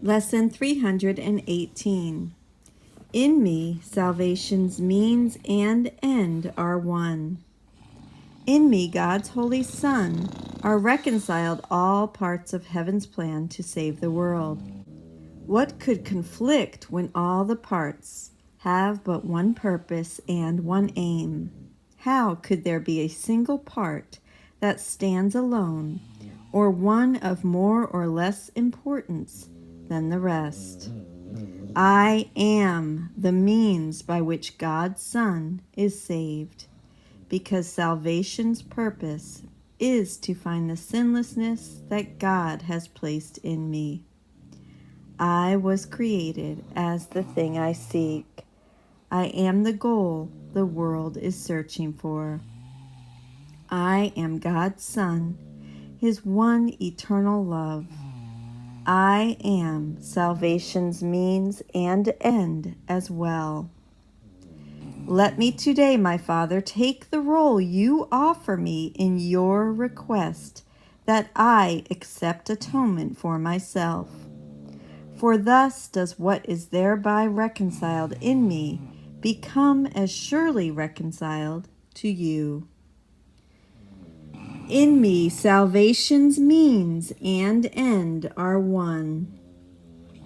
Lesson 318. In me, salvation's means and end are one. In me, God's Holy Son, are reconciled all parts of heaven's plan to save the world. What could conflict when all the parts have but one purpose and one aim? How could there be a single part that stands alone, or one of more or less importance than the rest? I am the means by which God's Son is saved, because salvation's purpose is to find the sinlessness that God has placed in me. I was created as the thing I seek. I am the goal the world is searching for. I am God's Son, His one eternal love. I am salvation's means and end as well. Let me today, my Father, take the role you offer me in your request that I accept atonement for myself. For thus does what is thereby reconciled in me become as surely reconciled to you. In me, salvation's means and end are one.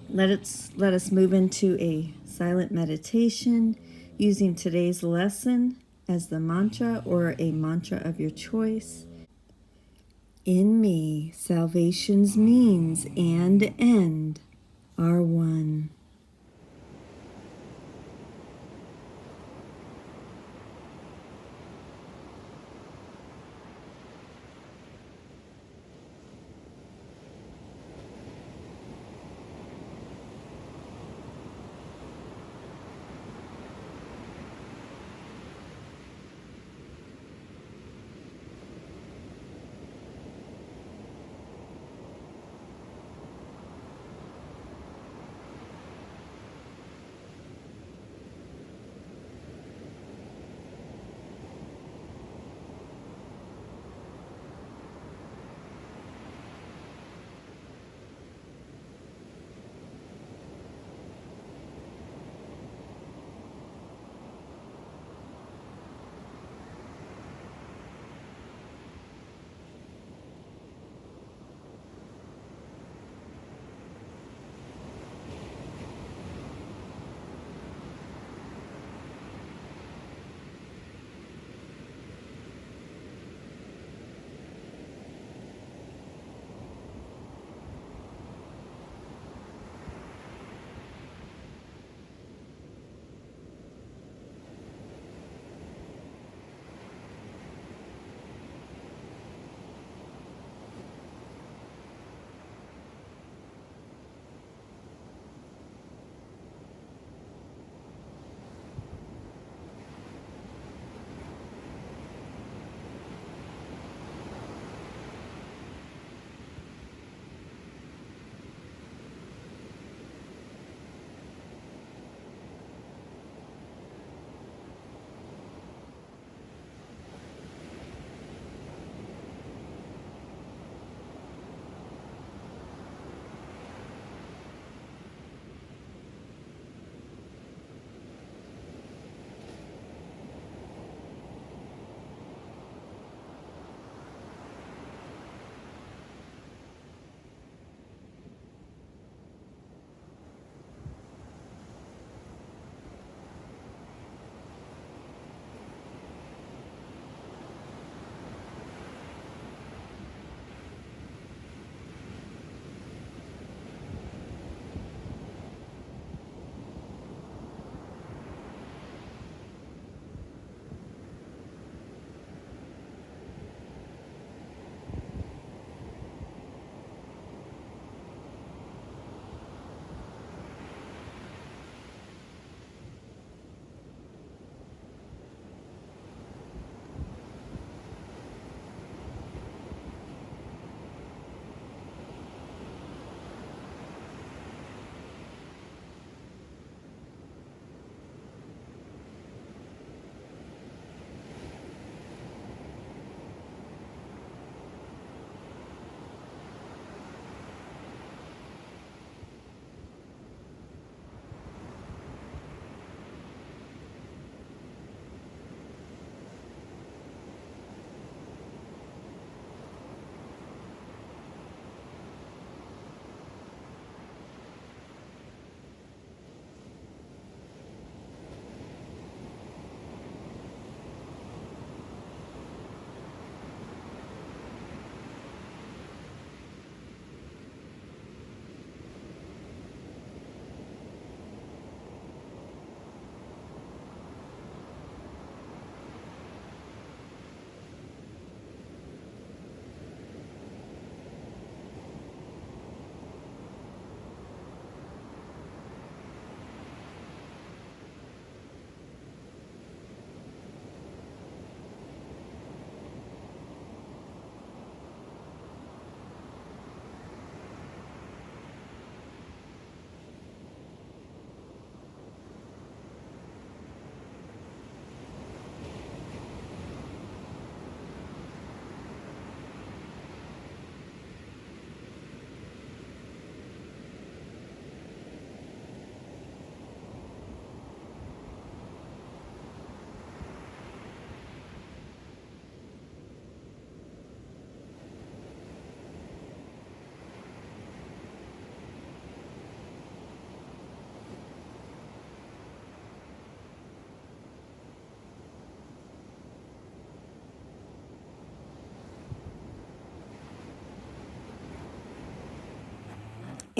Let us move into a silent meditation using today's lesson as the mantra or a mantra of your choice. In me, salvation's means and end are one.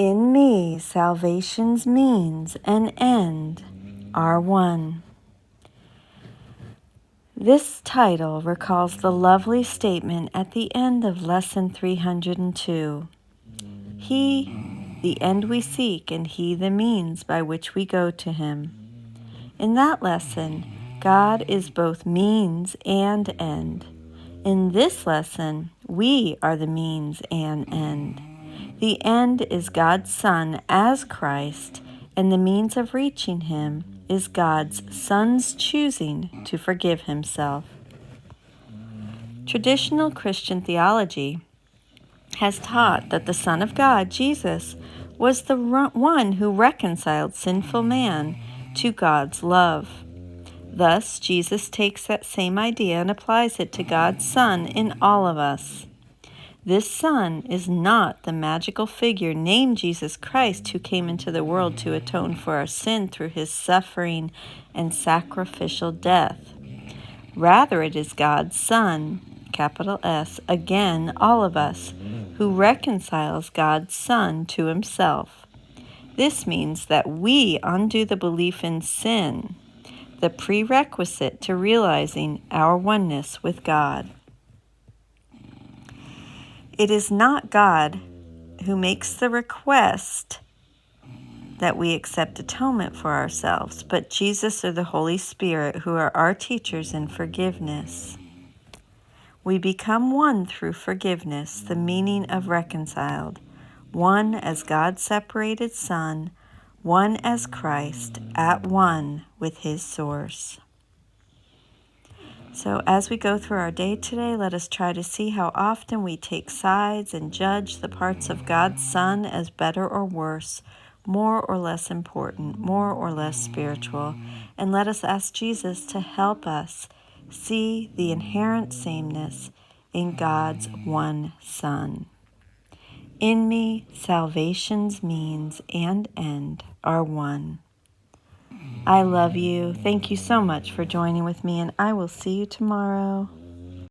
In me, salvation's means and end are one. This title recalls the lovely statement at the end of Lesson 302. He, the end we seek, and He, the means by which we go to Him. In that lesson, God is both means and end. In this lesson, we are the means and end. The end is God's Son as Christ, and the means of reaching Him is God's Son's choosing to forgive Himself. Traditional Christian theology has taught that the Son of God, Jesus, was the one who reconciled sinful man to God's love. Thus, Jesus takes that same idea and applies it to God's Son in all of us. This Son is not the magical figure named Jesus Christ who came into the world to atone for our sin through His suffering and sacrificial death. Rather, it is God's Son, capital S, again, all of us, who reconciles God's Son to Himself. This means that we undo the belief in sin, the prerequisite to realizing our oneness with God. It is not God who makes the request that we accept atonement for ourselves, but Jesus or the Holy Spirit, who are our teachers in forgiveness. We become one through forgiveness, the meaning of reconciled, one as God's separated Son, one as Christ, at one with His source. So as we go through our day today, let us try to see how often we take sides and judge the parts of God's Son as better or worse, more or less important, more or less spiritual, and let us ask Jesus to help us see the inherent sameness in God's one Son. In me, salvation's means and end are one. I love you. Thank you so much for joining with me, and I will see you tomorrow.